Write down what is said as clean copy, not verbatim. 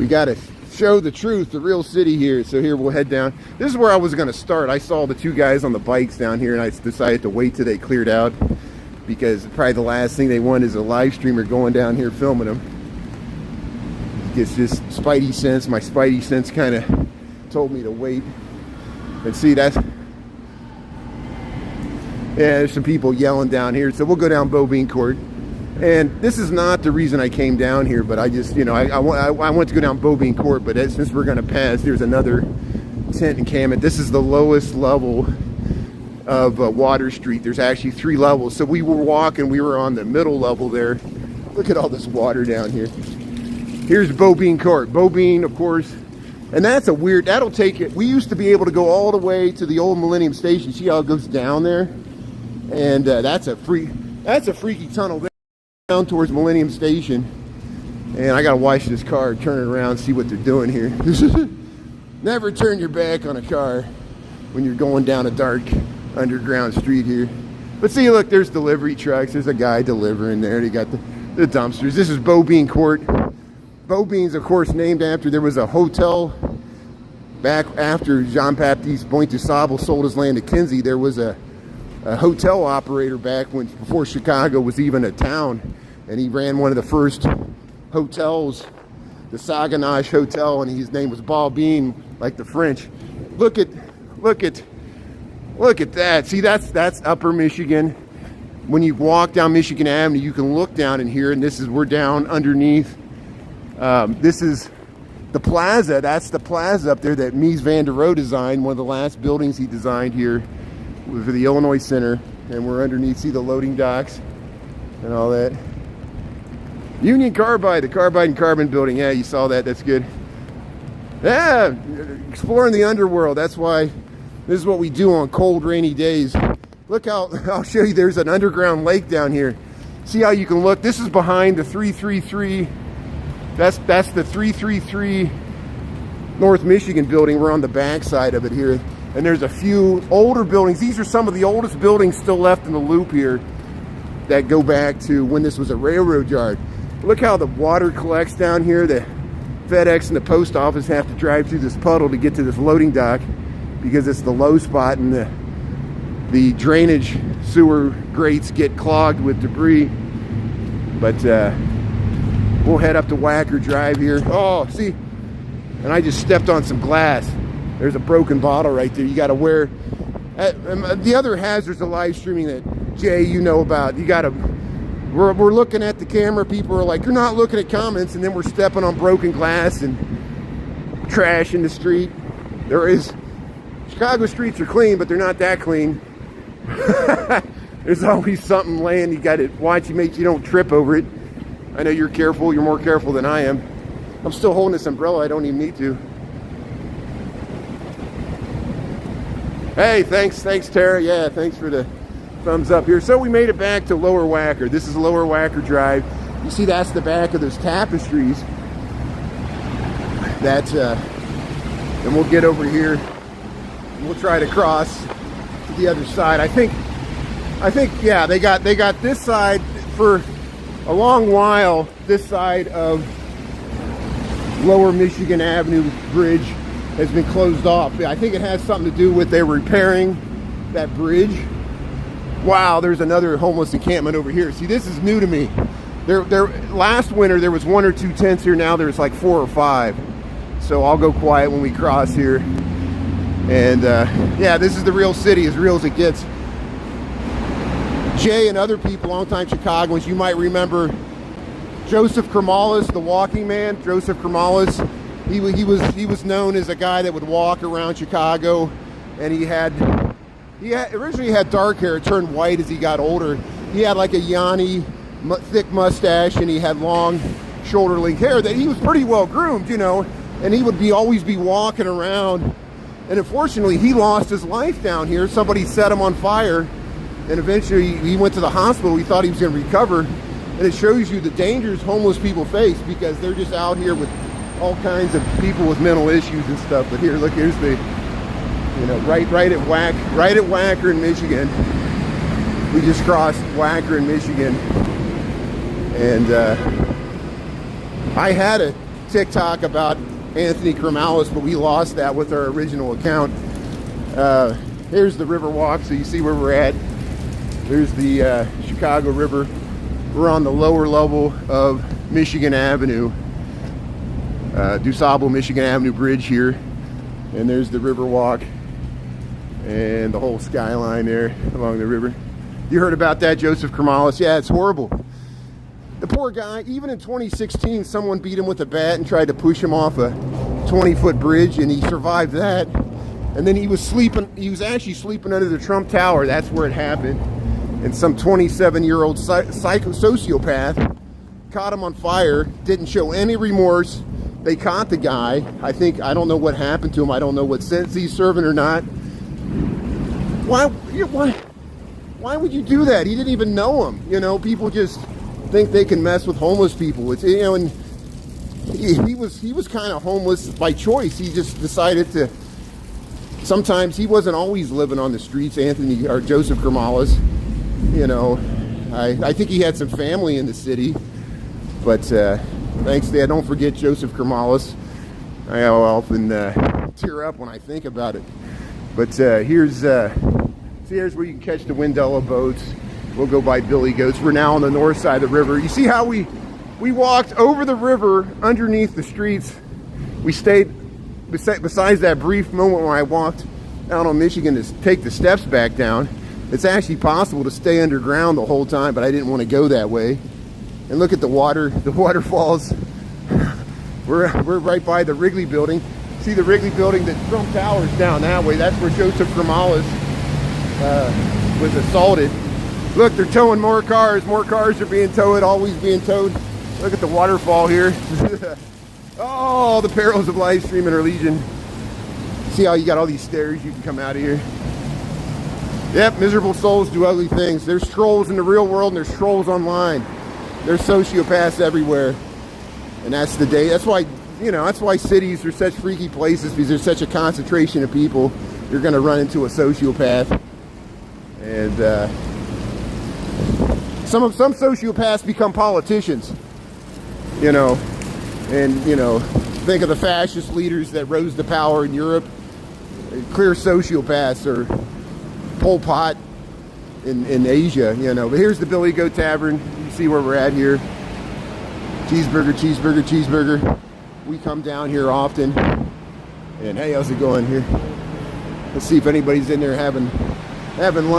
We got to show the truth, the real city here. So here we'll head down. This is where I was going to start. I saw the two guys on the bikes down here, and I decided to wait till they cleared out, because probably the last thing they want is a live streamer going down here filming them. It's just spidey sense. My spidey sense kind of told me to wait. And see, that's, yeah, there's some people yelling down here. So we'll go down Bovine Court. And this is not the reason I came down here, but I just, you know, I want to go down Bovine Court, but since we're going to pass, there's another tent encampment. This is the lowest level of Water Street. There's actually 3 levels. So we were walking, we were on the middle level there. Look at all this water down here. Here's Bovine Court. Bovine, of course, and that's a weird, that'll take it. We used to be able to go all the way to the old Millennium Station. See how it goes down there? And that's a freaky tunnel there, down towards Millennium Station. And I gotta watch this car, turn it around, see what they're doing here. Never turn your back on a car when you're going down a dark underground street here. But see, look, there's delivery trucks. There's a guy delivering there. They got the dumpsters. This is Bovine Court. Bovine's, of course, named after, there was a hotel back after Jean-Baptiste Bointe-du-Sable sold his land to Kinsey. There was a hotel operator back before Chicago was even a town, and he ran one of the first hotels, the Saganage Hotel, and his name was Bobine, like the French. Look at that. See, that's Upper Michigan. When you walk down Michigan Avenue, you can look down in here, and we're down underneath. This is the plaza. That's the plaza up there that Mies van der Rohe designed, one of the last buildings he designed here for the Illinois Center. And we're underneath, see the loading docks and all that. Union Carbide, the Carbide and Carbon building. Yeah, you saw that. That's good. Yeah, exploring the underworld. That's why this is what we do on cold, rainy days. Look how, I'll show you, there's an underground lake down here. See how you can look? This is behind the 333. That's the 333 North Michigan building. We're on the back side of it here. And there's a few older buildings. These are some of the oldest buildings still left in the loop here that go back to when this was a railroad yard. Look how the water collects down here. The FedEx and the post office have to drive through this puddle to get to this loading dock because it's the low spot, and the drainage sewer grates get clogged with debris. But we'll head up to Wacker Drive here. Oh, see, and I just stepped on some glass. There's a broken bottle right there. You got to wear. The other hazards of live streaming that, Jay, you know about. You got to. We're looking at the camera. People are like, you're not looking at comments, and then we're stepping on broken glass and trash in the street. Chicago streets are clean, but they're not that clean. There's always something laying. You got to watch you, make you don't trip over it. I know you're careful. You're more careful than I am. I'm still holding this umbrella. I don't even need to. Hey, thanks, Tara. Yeah, thanks for the thumbs up here. So we made it back to Lower Wacker. This is Lower Wacker Drive. You see, that's the back of those tapestries. That's and we'll get over here. And we'll try to cross to the other side. I think, yeah, they got this side for a long while. This side of Lower Michigan Avenue Bridge has been closed off. I think it has something to do with they were repairing that bridge. Wow, there's another homeless encampment over here. See, this is new to me. Last winter there was 1 or 2 tents here. Now there's like 4 or 5. So I'll go quiet when we cross here. And yeah, this is the real city, as real as it gets. Jay and other people, longtime Chicagoans, you might remember Joseph Kromelis, the walking man. Joseph Kromelis, he was known as a guy that would walk around Chicago, and he originally had dark hair. It turned white as he got older. He had like a Yanni thick mustache, and he had long shoulder-length hair. That he was pretty well groomed, you know, and he would always be walking around. And unfortunately, he lost his life down here. Somebody set him on fire, and eventually he went to the hospital. We thought he was going to recover. And it shows you the dangers homeless people face, because they're just out here with all kinds of people with mental issues and stuff. But here, look, here's the, you know, right at Wacker in Michigan. We just crossed Wacker in Michigan, and I had a TikTok about Anthony Kromelis, but we lost that with our original account. Here's the river walk, so you see where we're at. There's the Chicago River. We're on the lower level of Michigan Avenue, DuSable Michigan Avenue Bridge here, and there's the river walk and the whole skyline there along the river. You heard about that, Joseph Kromelis? Yeah, it's horrible. The poor guy, even in 2016, someone beat him with a bat and tried to push him off a 20-foot bridge, and he survived that. And then he was actually sleeping under the Trump Tower. That's where it happened. And some 27-year-old sociopath caught him on fire, didn't show any remorse. They caught the guy. I don't know what happened to him. I don't know what sentence he's serving or not. Why would you do that? He didn't even know him. You know, people just think they can mess with homeless people. It's, you know, and he was kind of homeless by choice. He just decided to. Sometimes he wasn't always living on the streets. Anthony or Joseph Kromelis. You know, I think he had some family in the city, but thanks to that, don't forget Joseph Kromelis. I often tear up when I think about it. But here's where you can catch the Windella boats. We'll go by Billy Goats. We're now on the north side of the river. You see how we walked over the river underneath the streets. We stayed, besides that brief moment when I walked out on Michigan to take the steps back down. It's actually possible to stay underground the whole time, but I didn't want to go that way. And look at the waterfalls. We're right by the Wrigley building. See the Wrigley building, the Trump Tower's down that way. That's where Joseph Kromelis was assaulted. Look, they're towing more cars. More cars are being towed, always being towed. Look at the waterfall here. Oh, the perils of live streaming are legion. See how you got all these stairs you can come out of here. Yep, miserable souls do ugly things. There's trolls in the real world and there's trolls online. There's sociopaths everywhere. And that's the day. That's why, you know, that's why cities are such freaky places, because there's such a concentration of people. You're going to run into a sociopath. And some sociopaths become politicians. You know, and, you know, think of the fascist leaders that rose to power in Europe. Clear sociopaths, or Pol Pot in Asia, you know. But here's the Billy Goat Tavern. You see where we're at here. Cheeseburger, cheeseburger, cheeseburger. We come down here often. And hey, how's it going here? Let's see if anybody's in there having lunch.